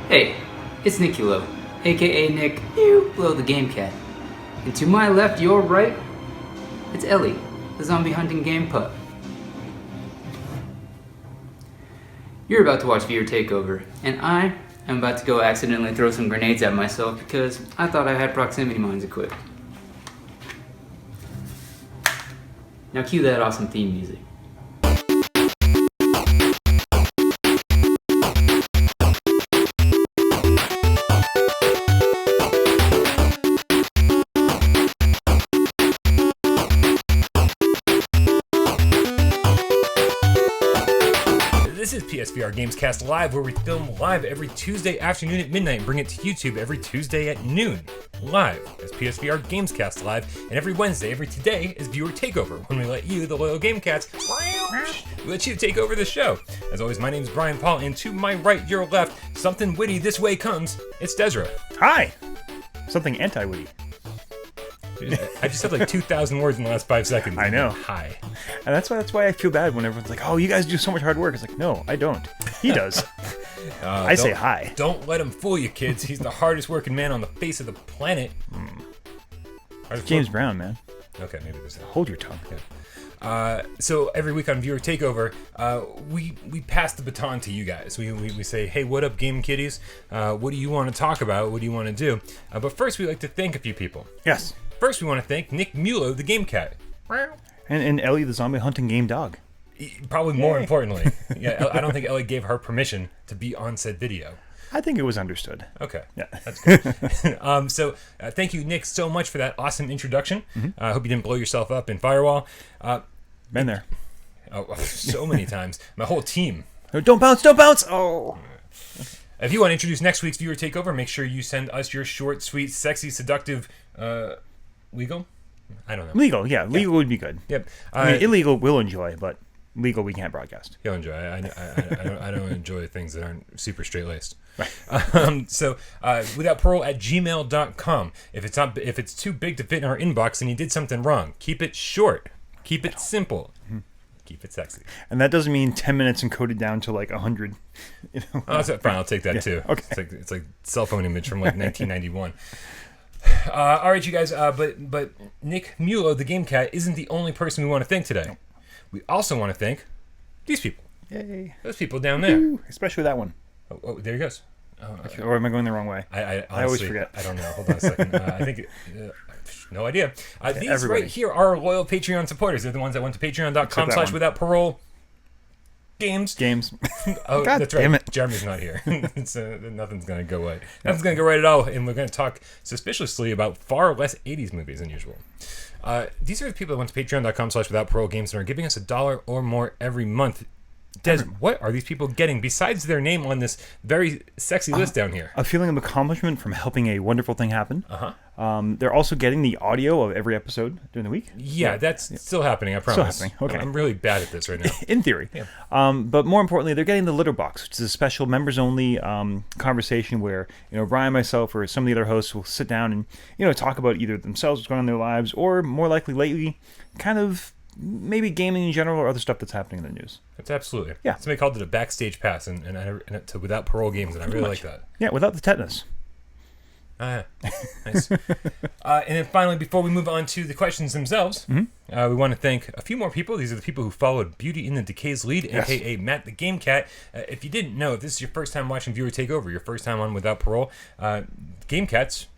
Hey, it's Niculo, aka Nick, you blow the game cat. And to my left, your right, it's Ellie, the zombie hunting game pup. You're about to watch VR Takeover, and I am about to go accidentally throw some grenades at myself because I thought I had proximity mines equipped. Now cue that awesome theme music. This is PSVR Gamescast Live, where we film live every Tuesday afternoon at midnight and bring it to YouTube every Tuesday at noon. Live as PSVR Gamescast Live, and every Wednesday, every today, is Viewer Takeover, when we let you, the loyal Game Cats, we let you take over the show. As always, my name is Brian Paul, and to my right, your left, something witty this way comes, it's Desra. Hi! Something anti-witty. I just said like 2,000 words in the last 5 seconds. I know. Hi. And that's why I feel bad when everyone's like, oh, you guys do so much hard work. It's like, no, I don't. He does. I say hi. Don't let him fool you, kids. He's the hardest working man on the face of the planet. James Brown, man. Okay, maybe this is. Hold your tongue. Yeah. So every week on Viewer Takeover, we pass the baton to you guys. We say, hey, what up, Game Kitties? What do you want to talk about? What do you want to do? But first, we like to thank a few people. Yes. First, we want to thank Nick Mulo, the Game Cat. And Ellie, the zombie hunting game dog. Probably more importantly. Yeah, I don't think Ellie gave her permission to be on said video. I think it was understood. Okay. Yeah. That's good. So thank you, Nick, so much for that awesome introduction. I hope you didn't blow yourself up in Firewall. Been there. Oh, so many times. My whole team. No, don't bounce, don't bounce! Oh! If you want to introduce next week's Viewer Takeover, make sure you send us your short, sweet, sexy, seductive, legal? I don't know. Legal, yeah. Legal would be good. Yep. I mean, illegal we'll enjoy, but legal we can't broadcast. You'll enjoy. I don't enjoy things that aren't super straight-laced. Right. So without parole at gmail.com. If it's too big to fit in our inbox and you did something wrong, keep it short. Keep it simple. Keep it sexy. And that doesn't mean 10 minutes encoded down to like 100. You know? Oh, that's fine. I'll take that too. Okay. It's like cell phone image from like 1991. All right, you guys. But Nick Mulo, the Game Cat, isn't the only person we want to thank today. We also want to thank these people. Yay. Those people down there. Ooh, especially that one. Oh, there he goes. Or am I going the wrong way? I honestly, always forget. I don't know. Hold on a second. I think... no idea. These everybody. right here are our loyal Patreon supporters. They're the ones that went to patreon.com/withoutparole games. Oh, God that's right. damn it. Jeremy's not here. Nothing's going to go right. Nothing's going to go right at all. And we're going to talk suspiciously about far less 80s movies than usual. These are the people that went to patreon.com/withoutparole games and are giving us $1 or more every month. Des, what are these people getting besides their name on this very sexy list down here? A feeling of accomplishment from helping a wonderful thing happen. They're also getting the audio of every episode during the week. Yeah, that's still happening, I promise. Still happening, okay. I'm really bad at this right now. In theory. Yeah. But more importantly, they're getting the Litter Box, which is a special members-only conversation where, Brian, myself, or some of the other hosts will sit down and, talk about either themselves, what's going on in their lives, or more likely lately, kind of maybe gaming in general or other stuff that's happening in the news. It's absolutely. Yeah. Somebody called it a backstage pass and to Without Parole games, and I really like that. Yeah, without the tetanus. Nice. And then finally, before we move on to the questions themselves, we want to thank a few more people. These are the people who followed Beauty in the Decay's lead, aka Matt the Game Cat. If you didn't know, if this is your first time watching Viewer Takeover, your first time on Without Parole, Game Cats,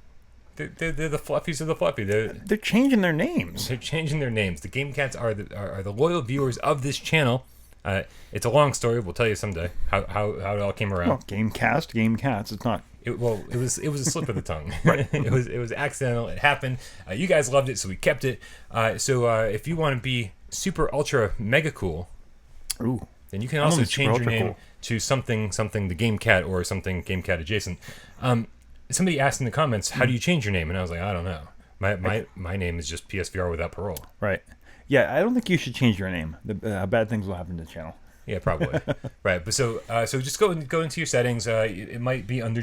they're the fluffies of the fluffy. They're changing their names. They're changing their names. The Game Cats are the loyal viewers of this channel. It's a long story. We'll tell you someday how it all came around. Well, Game Cast, Game Cats. It's not. It was a slip of the tongue. Right. It was accidental. It happened. You guys loved it, so we kept it. So if you want to be super ultra mega cool, Ooh, then you can also change your name cool to something the Game Cat or something Game Cat adjacent. Somebody asked in the comments, how do you change your name? And I was like, I don't know. My name is just PSVR Without Parole. Right. Yeah, I don't think you should change your name. Bad things will happen to the channel. Yeah, probably. Right, but so just go into your settings. It might be under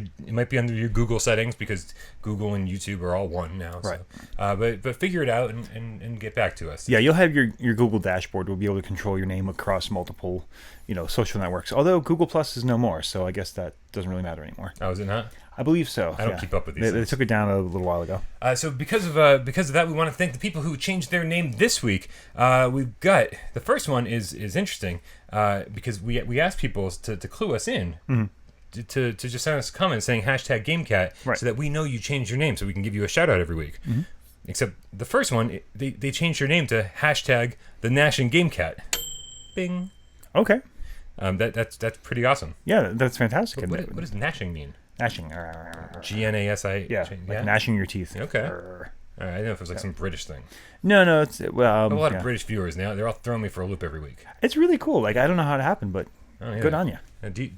your Google settings because Google and YouTube are all one now. So. Right. But figure it out and get back to us. Yeah, you'll have your Google dashboard. We'll be able to control your name across multiple social networks. Although Google Plus is no more, so I guess that doesn't really matter anymore. Oh, is it not? I believe so. I don't keep up with these They things. took it down a little while ago. So because of that, we want to thank the people who changed their name this week. We've got the first one is interesting because we asked people to clue us in. To just send us a comment saying #GameCat Right. so that we know you changed your name so we can give you a shout out every week. Except the first one, they changed their name to #TheNashingGameCat. Bing. Okay. That's pretty awesome. Yeah, that's fantastic. What does gnashing mean? Gnashing. GNASI. Yeah, like gnashing your teeth. Okay. All right, I didn't know if it was like some British thing. No, it's I have a lot yeah. of British viewers now. They're all throwing me for a loop every week. It's really cool. Like I don't know how it happened, but good on you. Do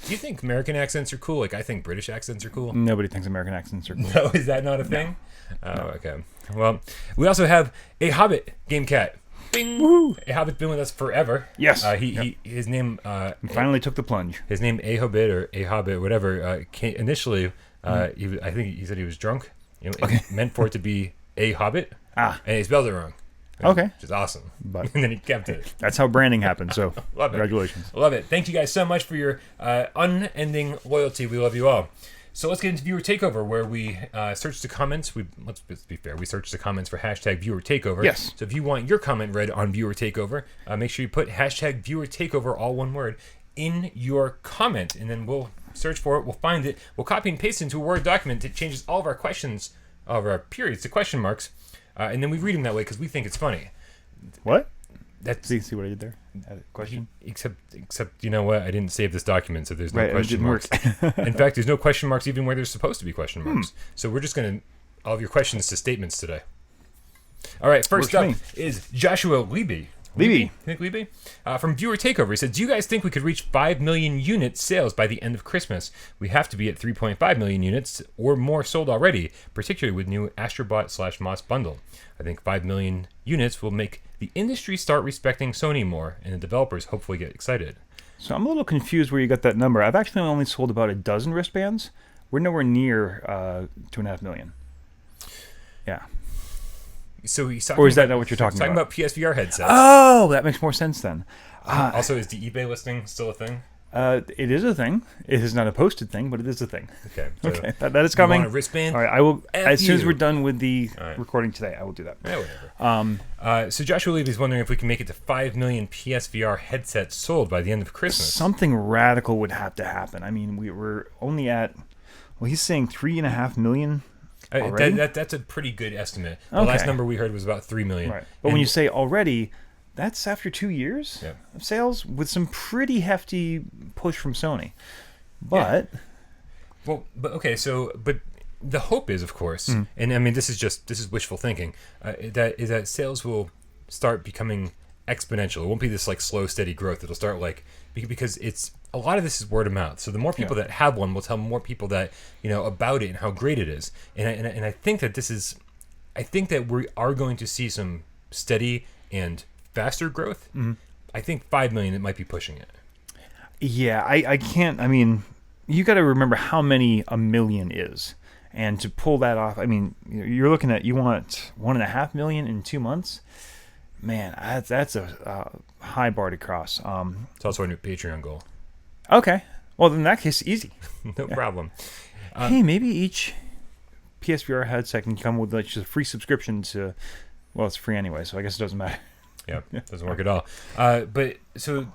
you think American accents are cool? Like I think British accents are cool. Nobody thinks American accents are cool. No, is that not a thing? No. Oh, okay. Well, we also have a Hobbit game cat. Bing. Woohoo. A Hobbit's been with us forever. Yes. His name. He finally took the plunge. His name A Hobbit or A Hobbit, whatever. Initially, I think he said he was drunk. Meant for it to be A Hobbit. And he spelled it wrong. Okay. Which is awesome. But and then he kept it. that's how branding happens. So Love it. congratulations. Love it. Thank you guys so much for your unending loyalty. We love you all. So let's get into Viewer Takeover, where we search the comments. Let's be fair. We search the comments for #Viewer Takeover. Yes. So if you want your comment read on Viewer Takeover, make sure you put #Viewer Takeover, all one word, in your comment, and then we'll search for it. We'll find it. We'll copy and paste it into a Word document. It changes all of our questions, all of our periods to question marks, and then we read them that way because we think it's funny. What? That's See what I did there? Question? Except you know what? I didn't save this document, so there's no Right, it question didn't marks. work. In fact, there's no question marks even where there's supposed to be question marks. So we're just going to all of your questions to statements today. All right, first up Works is Joshua Leby. Leby. You think Leby? From Viewer Takeover, he said, do you guys think we could reach 5 million unit sales by the end of Christmas? We have to be at 3.5 million units or more sold already, particularly with new Astrobot/Moss bundle. I think 5 million units will make the industry start respecting Sony more, and the developers hopefully get excited. So I'm a little confused where you got that number. I've actually only sold about a dozen wristbands. We're nowhere near 2.5 million. Yeah. So he's talking Or is that not what you're talking he's talking about? about PSVR headsets. Oh, that makes more sense then. Also, is the eBay listing still a thing? It is a thing. It is not a posted thing, but it is a thing. Okay. So Okay, that is coming. You want a wristband? All right, I will. As soon as you. we're done with the right. recording today, I will do that. Yeah, whatever. So Joshua Levy is wondering if we can make it to 5 million PSVR headsets sold by the end of Christmas. Something radical would have to happen. I mean, we're only at. Well, he's saying 3.5 million. Already? That's a pretty good estimate. The Okay. last number we heard was about 3 million. Right. But when you say already, that's after 2 years of sales with some pretty hefty push from Sony. But but the hope is, of course, and I mean this is wishful thinking, that sales will start becoming exponential. It won't be this like slow, steady growth. It'll start like because it's a lot of this is word of mouth. So the more people that have one will tell more people that about it and how great it is. And I think that I think that we are going to see some steady and faster growth. I think 5 million, it might be pushing it. yeah, I can't. I mean, you got to remember how many a million is, and to pull that off. I mean, you're looking at you want 1.5 million in 2 months. Man, that's a high bar to cross. It's also a new Patreon goal. Okay, well in that case, easy. No problem. Hey, maybe each PSVR headset can come with like just a free subscription to. Well, it's free anyway, so I guess it doesn't matter. Yeah, doesn't work at all. But so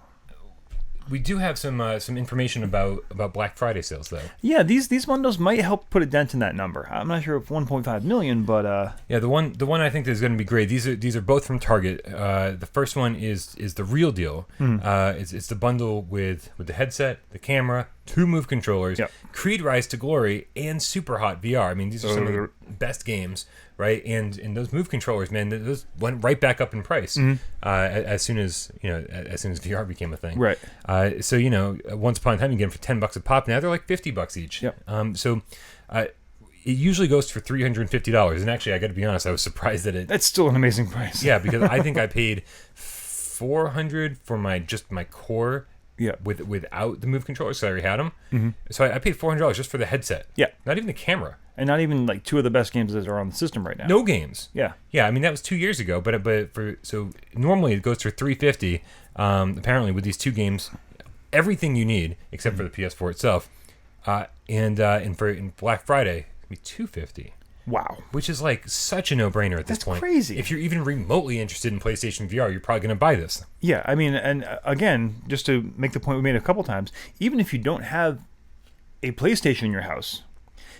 we do have some information about Black Friday sales, though. Yeah, these bundles might help put a dent in that number. I'm not sure if 1.5 million, but yeah, the one I think is going to be great. These are both from Target. The first one is the real deal. It's the bundle with the headset, the camera, 2 Move controllers, Creed Rise to Glory, and Super Hot VR. I mean, these are some of the best games, right? And those Move controllers, man, those went right back up in price as soon as VR became a thing. Right. So once upon a time you get them for $10 a pop. Now they're like $50 each. Yep. So it usually goes for $350. And actually, I got to be honest, I was surprised that it. that's still an amazing price. Yeah, because I think I paid $400 for my core. Yeah. Without the Move controllers, so I already had them. So I paid $400 just for the headset. Yeah. Not even the camera. And not even like 2 of the best games that are on the system right now. No games. Yeah. Yeah, I mean that was 2 years ago, but so normally it goes for $350. Apparently with these 2 games, everything you need except for the PS4 itself. And for Black Friday, it'll be $250. Wow. Which is like such a no-brainer at this point. That's crazy. If you're even remotely interested in PlayStation VR, you're probably going to buy this. Yeah, I mean, and again, just to make the point we made a couple times, even if you don't have a PlayStation in your house,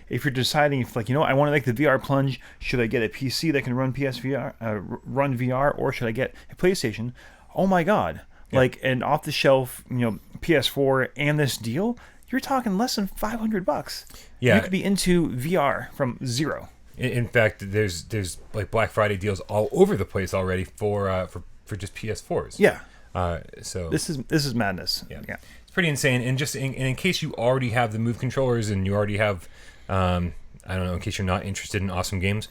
if you're deciding if, like, I want to make the VR plunge, should I get a PC that can run PSVR, run VR, or should I get a PlayStation? Oh my God. Yeah. Like an off-the-shelf, PS4 and this deal, you're talking less than $500. Yeah. You could be into VR from zero. In fact, there's like Black Friday deals all over the place already for just PS4s. Yeah. So this is madness. Yeah. It's pretty insane. And just in case you already have the Move controllers and you already have, I don't know, in case you're not interested in awesome games.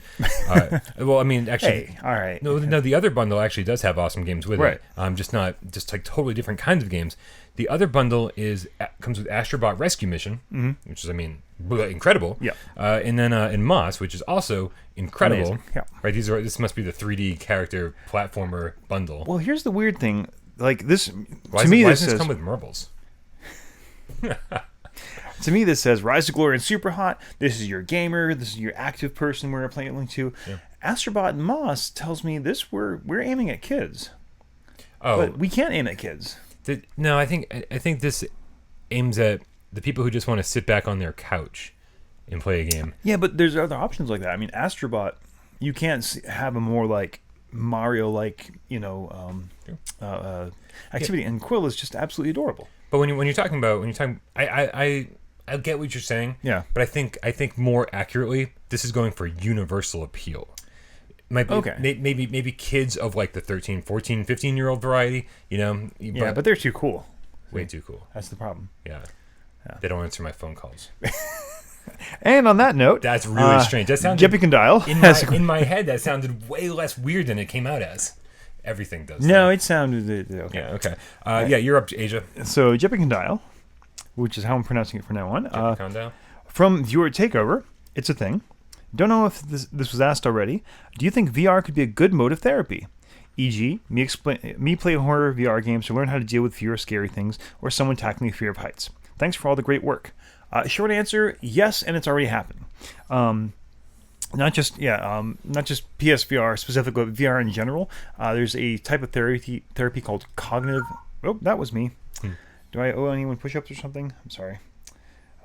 Well, I mean, actually, hey, all right. No, the other bundle actually does have awesome games with right. it. Just like totally different kinds of games. The other bundle comes with Astrobot Rescue Mission, which is, I mean, incredible. Yeah. And then in Moss, which is also incredible. Amazing. Yeah. Right. This must be the 3D character platformer bundle. Well, here's the weird thing. Like this, why to me, why this does says, come with marbles? To me, this says Rise to Glory and Super Hot. This is your gamer. This is your active person we're playing to. Yeah. Astrobot and Moss tells me this we're aiming at kids. Oh, but we can't aim at kids. No, I think this aims at the people who just want to sit back on their couch and play a game. Yeah, but there's other options like that. I mean, Astrobot, you can't have a more like Mario-like, activity, and Quill is just absolutely adorable. But when you're talking, I get what you're saying. Yeah. But I think more accurately, this is going for universal appeal. Might be, okay. Maybe kids of like the 13, 14, 15-year-old variety, Yeah, but they're too cool. Way too cool. That's the problem. Yeah. They don't answer my phone calls. And on that note, that's really strange. That sounded Jeppy can dial. In my head, that sounded way less weird than it came out as. Everything does. No, it sounded okay. Yeah. Okay. Yeah, you're up, Asia. So Jeppy can dial, which is how I'm pronouncing it from now on. Jeppy Condile. From viewer takeover, it's a thing. Don't know if this was asked already. Do you think VR could be a good mode of therapy? E.g., me play horror VR games to learn how to deal with fear of scary things, or someone tackling the fear of heights. Thanks for all the great work. Short answer, yes, and it's already happening. Not just PSVR specifically, but VR in general. There's a type of therapy called cognitive. Oh, that was me. Do I owe anyone push-ups or something? I'm sorry.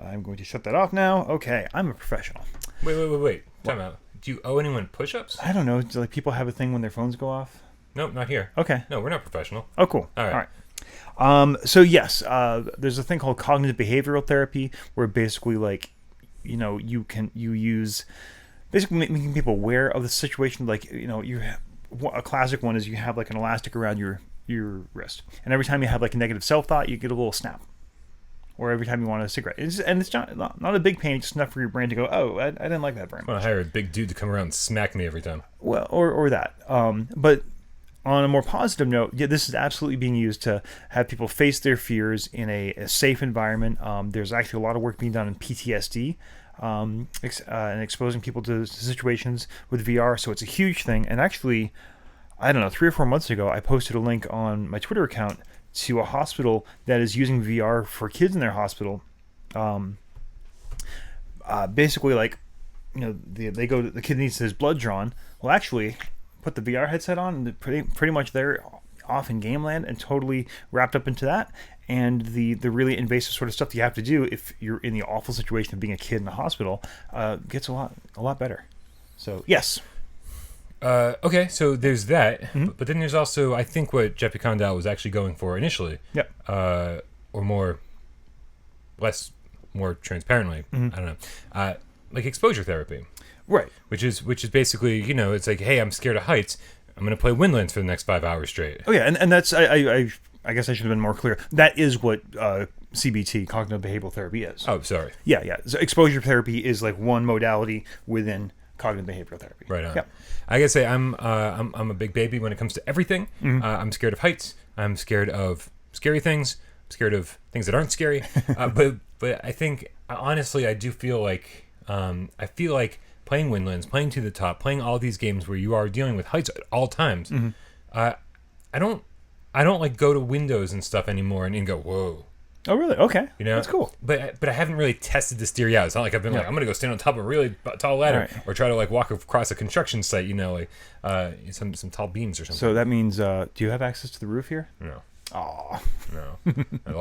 I'm going to shut that off now. Okay, I'm a professional. Wait. Time out. Do you owe anyone push-ups? I don't know. Do, like, people have a thing when their phones go off? Nope, not here. Okay. No, we're not professional. Oh, cool. All right. So yes, there's a thing called cognitive behavioral therapy, where basically, like, you use basically making people aware of the situation. Like, a classic one is you have like an elastic around your wrist, and every time you have like a negative self-thought, you get a little snap. Or every time you want a cigarette. It's not a big pain, it's just enough for your brain to go, oh, I didn't like that very much. I want to hire a big dude to come around and smack me every time. Well, or that. But on a more positive note, yeah, this is absolutely being used to have people face their fears in a safe environment. There's actually a lot of work being done in PTSD and exposing people to situations with VR. So it's a huge thing. And actually, I don't know, 3 or 4 months ago, I posted a link on my Twitter account to a hospital that is using VR for kids in their hospital. Basically, like, they go to, the kid needs his blood drawn. Well, actually, put the VR headset on, and pretty much they're off in game land and totally wrapped up into that. And the really invasive sort of stuff that you have to do if you're in the awful situation of being a kid in the hospital gets a lot better. So yes. Okay, so there's that, but then there's also, I think, what Jeppy Condile was actually going for initially. Yep. Or more transparently, I don't know, like exposure therapy. Right. Which is basically, it's like, hey, I'm scared of heights. I'm going to play Windlands for the next 5 hours straight. Oh yeah, and that's I guess I should have been more clear. That is what CBT, cognitive behavioral therapy, is. Oh, sorry. Yeah. So exposure therapy is like one modality within cognitive behavioral therapy. Right on. Yeah. I gotta say, I'm a big baby when it comes to everything. I'm scared of heights. I'm scared of scary things. I'm scared of things that aren't scary. But I think, honestly, I do feel like playing Windlands, playing To the Top, playing all these games where you are dealing with heights at all times. I don't like go to Windows and stuff anymore and go, whoa, Oh, really? Okay. You know, that's cool. But I haven't really tested this theory out. It's not like I've been like, I'm gonna go stand on top of a really tall ladder or try to like walk across a construction site. You know, like some tall beams or something. So that means, do you have access to the roof here? No. Oh. No.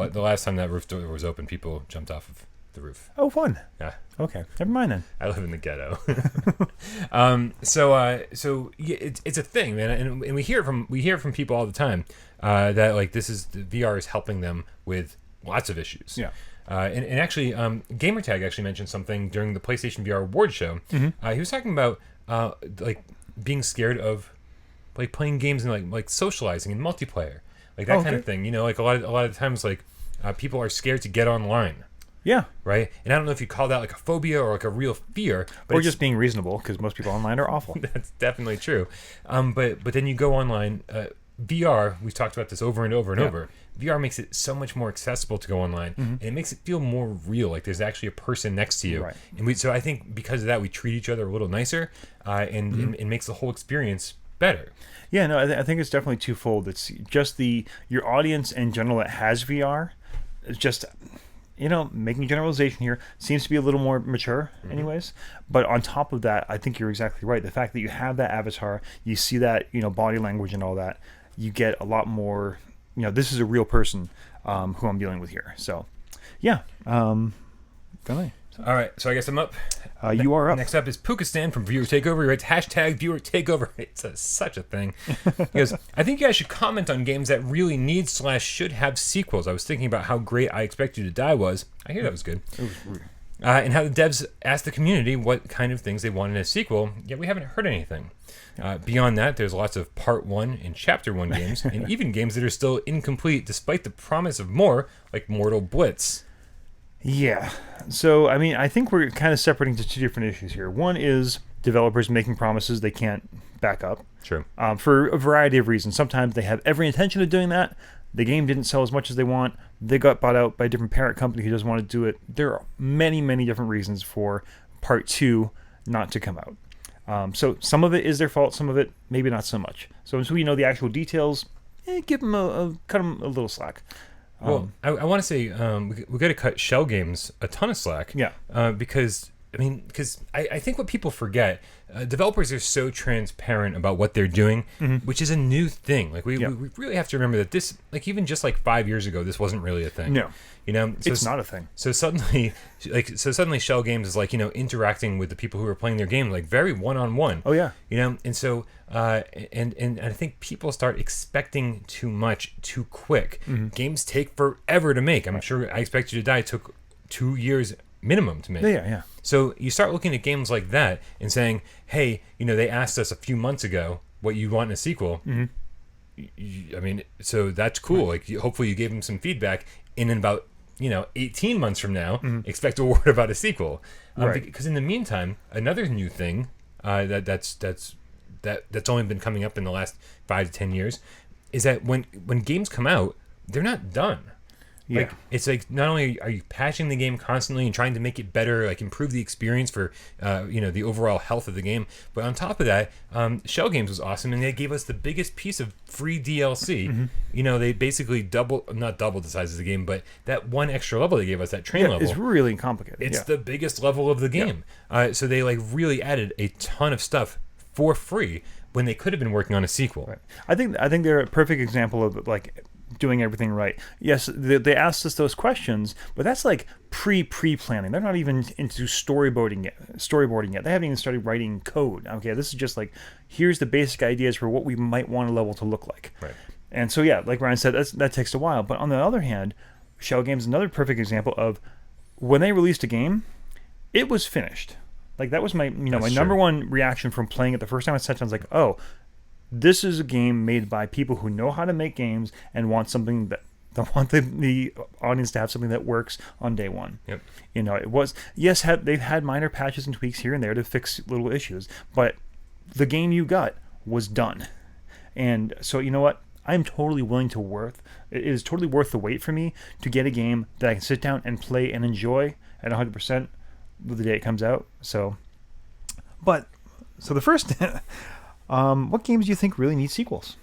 The last time that roof door was open, people jumped off of the roof. Oh, fun. Yeah. Okay. Never mind then. I live in the ghetto. So yeah, it's a thing, man, and we hear it from people all the time that like the VR is helping them with lots of issues. Yeah. And actually, Gamertag actually mentioned something during the PlayStation VR award show. He was talking about like being scared of like playing games and like socializing and multiplayer, like that kind of thing. You know, like a lot of times like people are scared to get online. Yeah. Right. And I don't know if you call that like a phobia or like a real fear, but or just being reasonable, because most people online are awful. That's definitely true. But then you go online. VR, we've talked about this over and over and over. VR makes it so much more accessible to go online, and it makes it feel more real. Like there's actually a person next to you. Right. And so I think because of that, we treat each other a little nicer, and it makes the whole experience better. Yeah, no, I think it's definitely twofold. It's just your audience in general that has VR. It's just, making a generalization here, seems to be a little more mature anyways. But on top of that, I think you're exactly right. The fact that you have that avatar, you see that, body language and all that, you get a lot more, this is a real person who I'm dealing with here. So, yeah. Go ahead. All right, so I guess I'm up. You are up. Next up is Pukistan from Viewer Takeover. He writes #Viewer Takeover. It's such a thing. He goes, I think you guys should comment on games that really need / should have sequels. I was thinking about how great I Expect You to Die was. I hear that was good. It was weird. And how the devs asked the community what kind of things they wanted in a sequel, yet we haven't heard anything. Beyond that, there's lots of Part 1 and Chapter 1 games, and even games that are still incomplete despite the promise of more, like Mortal Blitz. Yeah. So, I mean, I think we're kind of separating to two different issues here. One is developers making promises they can't back up. True. For a variety of reasons. Sometimes they have every intention of doing that. The game didn't sell as much as they want. They got bought out by a different parent company who doesn't want to do it. There are many, many different reasons for Part 2 not to come out. So some of it is their fault. Some of it, maybe not so much. So until we know the actual details, give them cut them a little slack. Well, I want to say we got to cut Shell Games a ton of slack. Yeah. Because I think what people forget, developers are so transparent about what they're doing, which is a new thing. Like we really have to remember that this, like even just like 5 years ago, this wasn't really a thing. No. So it's not a thing. So suddenly Shell Games is like, interacting with the people who are playing their game like very one-on-one. Oh yeah. And so and I think people start expecting too much too quick. Games take forever to make. I'm sure I Expect You to Die took 2 years minimum to make. Yeah. So you start looking at games like that and saying, hey, they asked us a few months ago what you want in a sequel. I mean, so that's cool. Like hopefully you gave them some feedback, and in about 18 months from now, expect a word about a sequel. Because in the meantime, another new thing that's only been coming up in the last 5 to 10 years is that when games come out, they're not done. Yeah. Like, it's like not only are you patching the game constantly and trying to make it better, like improve the experience for the overall health of the game, but on top of that, Shell Games was awesome, and they gave us the biggest piece of free DLC. They basically not doubled the size of the game, but that one extra level they gave us, that train level, is really complicated. It's the biggest level of the game. So they like really added a ton of stuff for free when they could have been working on a sequel. Right. I think they're a perfect example of like doing everything right. Yes, they asked us those questions, but that's like pre-planning. They're not even into storyboarding yet. They haven't even started writing code. Okay, this is just like, here's the basic ideas for what we might want a level to look like. Right. And so yeah, like Ryan said, that takes a while. But on the other hand, Shell Games is another perfect example of when they released a game, it was finished. Like that was my number one reaction from playing it the first time I sat down. I was like, oh, this is a game made by people who know how to make games and want something that want the audience to have something that works on day one. Yep. It was, yes, they've had minor patches and tweaks here and there to fix little issues, but the game you got was done. And so you know what? I'm totally willing to it is totally worth the wait for me to get a game that I can sit down and play and enjoy at 100% the day it comes out. So the first what games do you think really need sequels?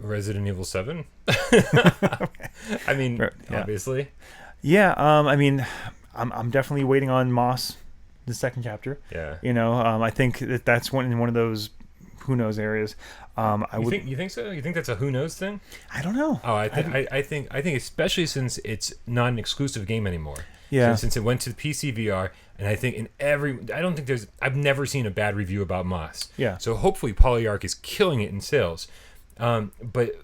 Resident Evil 7. I mean, Yeah. obviously. Yeah, I mean, I'm definitely waiting on Moss, the second chapter. Yeah. You know, I think that's one of those who knows areas. You think so? You think that's a who knows thing? I don't know. Oh, I think especially since it's not an exclusive game anymore. Yeah. Since it went to the PSVR, and I think I've never seen a bad review about Moss. Yeah. So hopefully Polyarch is killing it in sales. But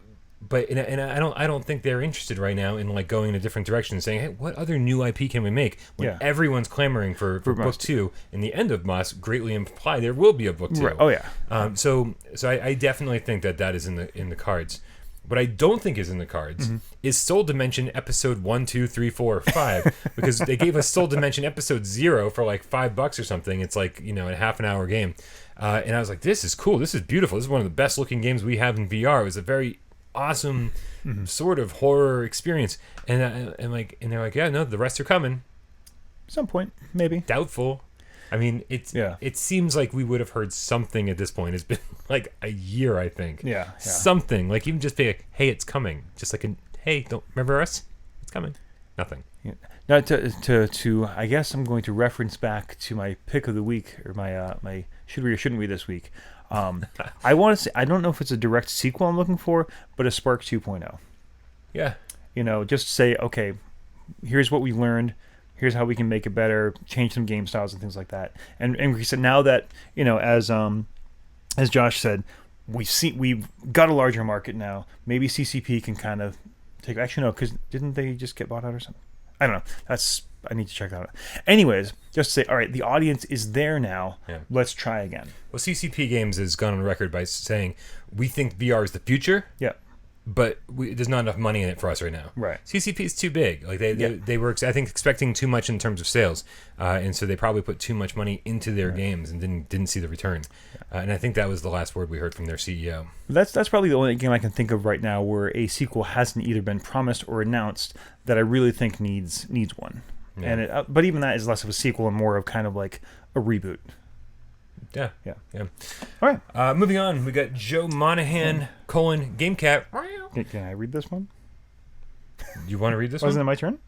I don't think they're interested right now in like going in a different direction and saying, hey, what other new IP can we make? When everyone's clamoring for book 2, and the end of Moss greatly imply there will be a book 2. Right. Oh yeah. So I definitely think that is in the cards. What I don't think is in the cards is Soul Dimension episode 1, 2, 3, 4, or 5 because they gave us Soul Dimension episode 0 for like $5 or something. It's like, you know, a half an hour game. And I was like, this is cool. This is beautiful. This is one of the best looking games we have in VR. It was a very awesome sort of horror experience. And they're like, yeah, no, the rest are coming. Some point, maybe. Doubtful. I mean, it seems like we would have heard something at this point. It's been like a year, I think. Yeah. Something. Like even just be like, hey, it's coming. Just like, hey, don't remember us? It's coming. Nothing. Yeah. Now to I guess I'm going to reference back to my pick of the week, or my should we or shouldn't we this week. I want to say, I don't know if it's a direct sequel I'm looking for, but a Spark 2.0. Yeah. You know, just say, okay, here's what we learned. Here's how we can make it better, change some game styles and things like that. And we said now that, you know, as Josh said, we've got a larger market now. Maybe CCP can kind of take. Actually, no, because didn't they just get bought out or something? I don't know. I need to check that out. Anyways, just to say, all right, the audience is there now. Yeah. Let's try again. Well, CCP Games has gone on record by saying we think VR is the future. Yeah. But there's not enough money in it for us right now. Right. CCP is too big. Like they were, I think, expecting too much in terms of sales, and so they probably put too much money into their games and didn't see the return. And I think that was the last word we heard from their CEO. That's probably the only game I can think of right now where a sequel hasn't either been promised or announced that I really think needs one. Yeah. And but even that is less of a sequel and more of kind of like a reboot. Yeah. All right. Moving on, we got Joe Monahan, GameCat. Can I read this one? You want to read this one? Wasn't it my turn?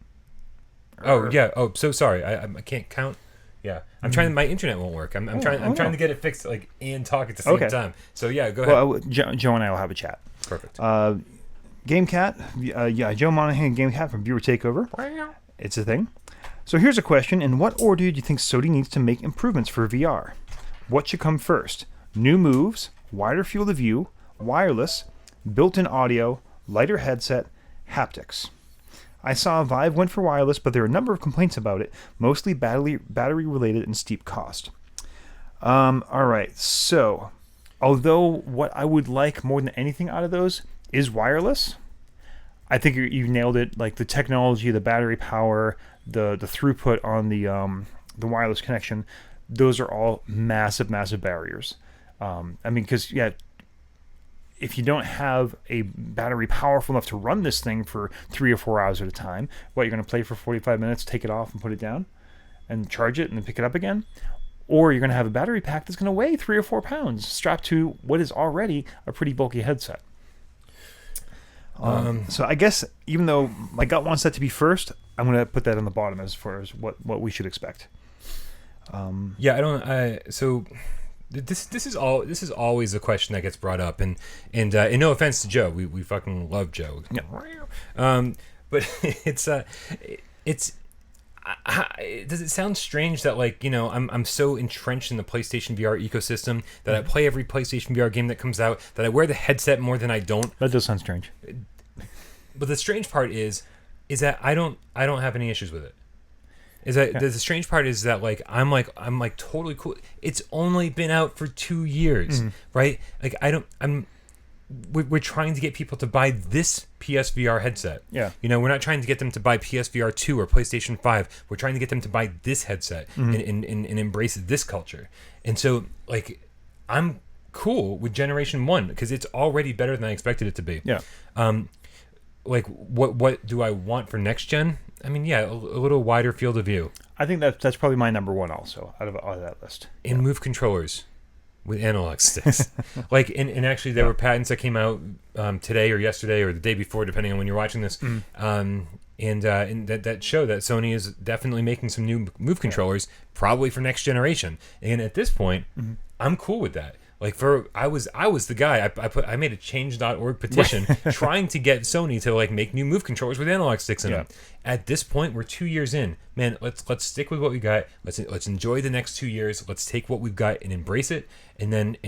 Oh, yeah. Oh, so sorry. I can't count. Yeah. I'm trying. My internet won't work. I'm trying to get it fixed like and talk at the same time. So, yeah, go ahead. Well, Joe and I will have a chat. Perfect. GameCat. Joe Monahan, GameCat from Viewer Takeover. It's a thing. So here's a question. In what order do you think Sony needs to make improvements for VR? What should come first? New moves, wider field of view, wireless, built-in audio, lighter headset, haptics. I saw Vive went for wireless, but there are a number of complaints about it, mostly battery-related and steep cost. All right, so although what I would like more than anything out of those is wireless, I think you nailed it. Like the technology, the battery power, the throughput on the wireless connection. Those are all massive barriers. I mean, because, if you don't have a battery powerful enough to run this thing for 3 or 4 hours at a time, you're going to play for 45 minutes, take it off and put it down and charge it and then pick it up again? Or you're going to have a battery pack that's going to weigh 3 or 4 pounds strapped to what is already a pretty bulky headset. So I guess even though my gut wants that to be first, I'm going to put that on the bottom as far as what we should expect. So this is always a question that gets brought up, and no offense to Joe, we fucking love Joe. Yeah. But does it sound strange that, like, you know, I'm so entrenched in the PlayStation VR ecosystem that I play every PlayStation VR game that comes out, that I wear the headset more than I don't? That does sound strange. But the strange part is that I don't have any issues with it. The strange part is that I'm totally cool. It's only been out for 2 years, right? Like we're trying to get people to buy this PSVR headset. Yeah. You know, we're not trying to get them to buy PSVR 2 or PlayStation 5. We're trying to get them to buy this headset and embrace this culture. And so, like, I'm cool with Generation 1 because it's already better than I expected it to be. Yeah. Like, what do I want for next gen? I mean, a little wider field of view. I think that's probably my number one also out of that list. And move controllers. with analog sticks. Like, and actually there were patents that came out today or yesterday or the day before, depending on when you're watching this. And that show that Sony is definitely making some new Move controllers, probably for next generation. And at this point, I'm cool with that. Like I was the guy. I made a change.org petition trying to get Sony to like make new Move controllers with analog sticks in them. At this point, we're 2 years in. Man, let's stick with what we got. Let's enjoy the next 2 years. Let's take what we've got and embrace it. And then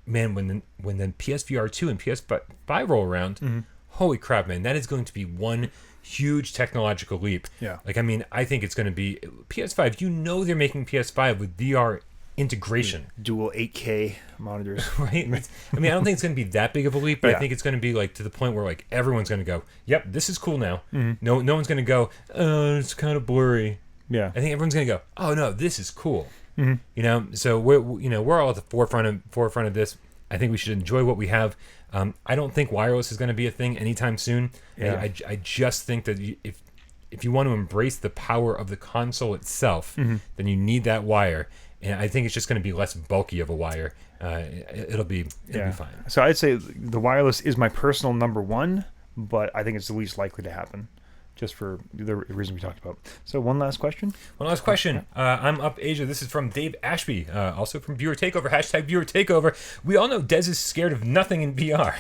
man, when PSVR 2 and PS5 roll around, holy crap, man, that is going to be one huge technological leap. Yeah. Like, I mean, I think it's going to be PS5. You know, they're making PS5 with VR integration, dual 8K monitors, right? I mean, I don't think it's going to be that big of a leap, but I think it's going to be like to the point where like everyone's going to go, "Yep, this is cool now." No one's going to go, "Oh, it's kind of blurry." Yeah, I think everyone's going to go, "Oh no, this is cool." You know, so we're all at the forefront of this. I think we should enjoy what we have. I don't think wireless is going to be a thing anytime soon. Yeah. I just think that if you want to embrace the power of the console itself, then you need that wire. And I think it's just going to be less bulky of a wire. It'll be fine. So I'd say the wireless is my personal number one, but I think it's the least likely to happen, just for the reason we talked about. So one last question. I'm up Asia. This is from Dave Ashby, also from Viewer Takeover. # Viewer Takeover. We all know Dez is scared of nothing in VR.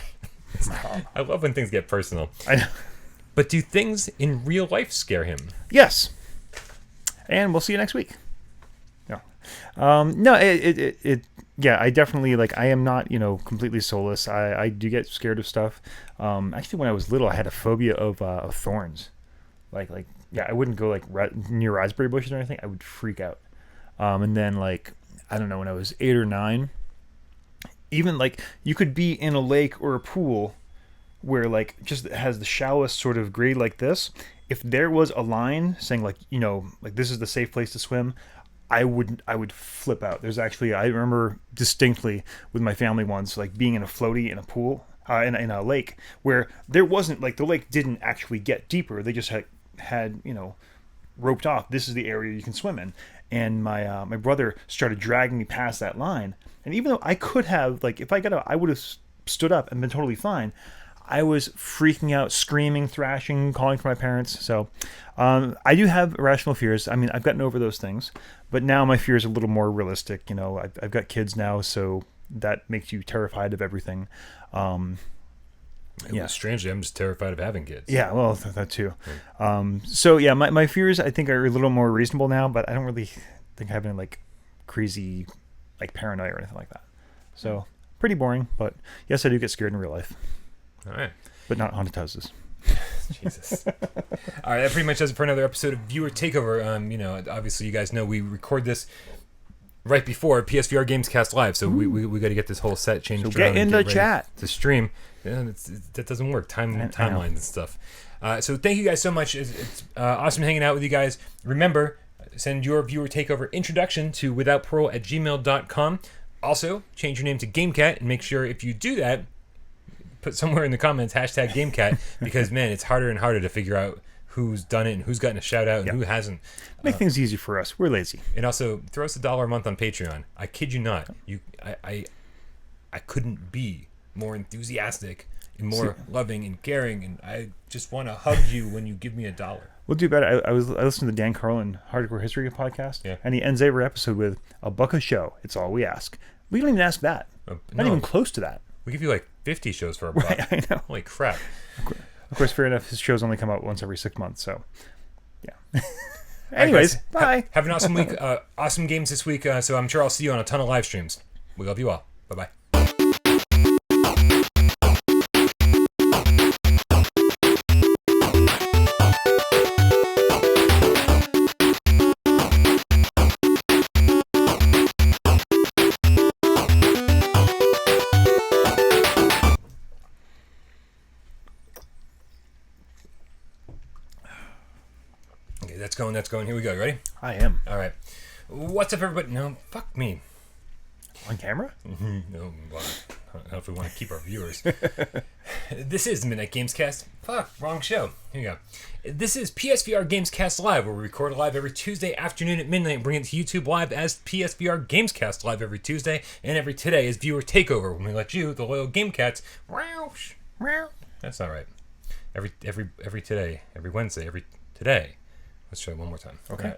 I love when things get personal. I know. But do things in real life scare him? Yes. And we'll see you next week. No, I definitely, like, I am not, completely soulless. I do get scared of stuff. Actually, when I was little, I had a phobia of thorns. I wouldn't go, near raspberry bushes or anything. I would freak out. And then, I don't know, when I was 8 or 9, even, you could be in a lake or a pool where, just has the shallowest sort of grade like this. If there was a line saying, this is the safe place to swim, I would flip out. There's actually, I remember distinctly with my family once, being in a floaty in a pool, in a lake, where there wasn't, the lake didn't actually get deeper. They just had roped off, this is the area you can swim in. And my brother started dragging me past that line. And even though I could have, if I got out, I would have stood up and been totally fine. I was freaking out, screaming, thrashing, calling for my parents. So I do have irrational fears. I mean, I've gotten over those things, but now my fears are a little more realistic. I've got kids now, so that makes you terrified of everything. Strangely, I'm just terrified of having kids. Yeah, well, that too. Yeah. My fears, I think, are a little more reasonable now, but I don't really think I have any crazy paranoia or anything like that. So pretty boring, but yes, I do get scared in real life. All right. But not haunted houses. Jesus. All right, that pretty much does it for another episode of Viewer Takeover. Obviously you guys know we record this right before PSVR Gamescast Live, so we got to get this whole set changed so around. Get in the chat to stream. Yeah, that doesn't work. Timelines and stuff. So thank you guys so much. It's awesome hanging out with you guys. Remember, send your Viewer Takeover introduction to withoutparole@gmail.com. Also, change your name to GameCat, and make sure if you do that, put somewhere in the comments #GameCat, because man, it's harder and harder to figure out who's done it and who's gotten a shout out and who hasn't. Make things easy for us. We're lazy. And also throw us $1 a month on Patreon. I kid you not. I couldn't be more enthusiastic and more loving and caring, and I just want to hug you when you give me $1. We'll do better. I listened to Dan Carlin Hardcore History podcast, and he ends every episode with $1 a show. It's all we ask. We don't even ask that. Not even close to that. We give you 50 shows for $1. Right, I know. Holy crap. Of course, fair enough. His shows only come out once every 6 months, so yeah. Anyways, bye. Have an awesome week. Awesome games this week. So I'm sure I'll see you on a ton of live streams. We love you all. Bye-bye. That's going. Here we go. Ready? I am. All right. What's up, everybody? No, fuck me. On camera? No. I don't know if we want to keep our viewers. This is the Midnight Gamescast. Fuck, wrong show. Here you go. This is PSVR Gamescast Live, where we record live every Tuesday afternoon at midnight and bring it to YouTube live as PSVR Gamescast Live every Tuesday, and every today is viewer takeover, when we let you, the loyal game cats, that's not right. Every today, every Wednesday, every today. Let's try it one more time. Okay.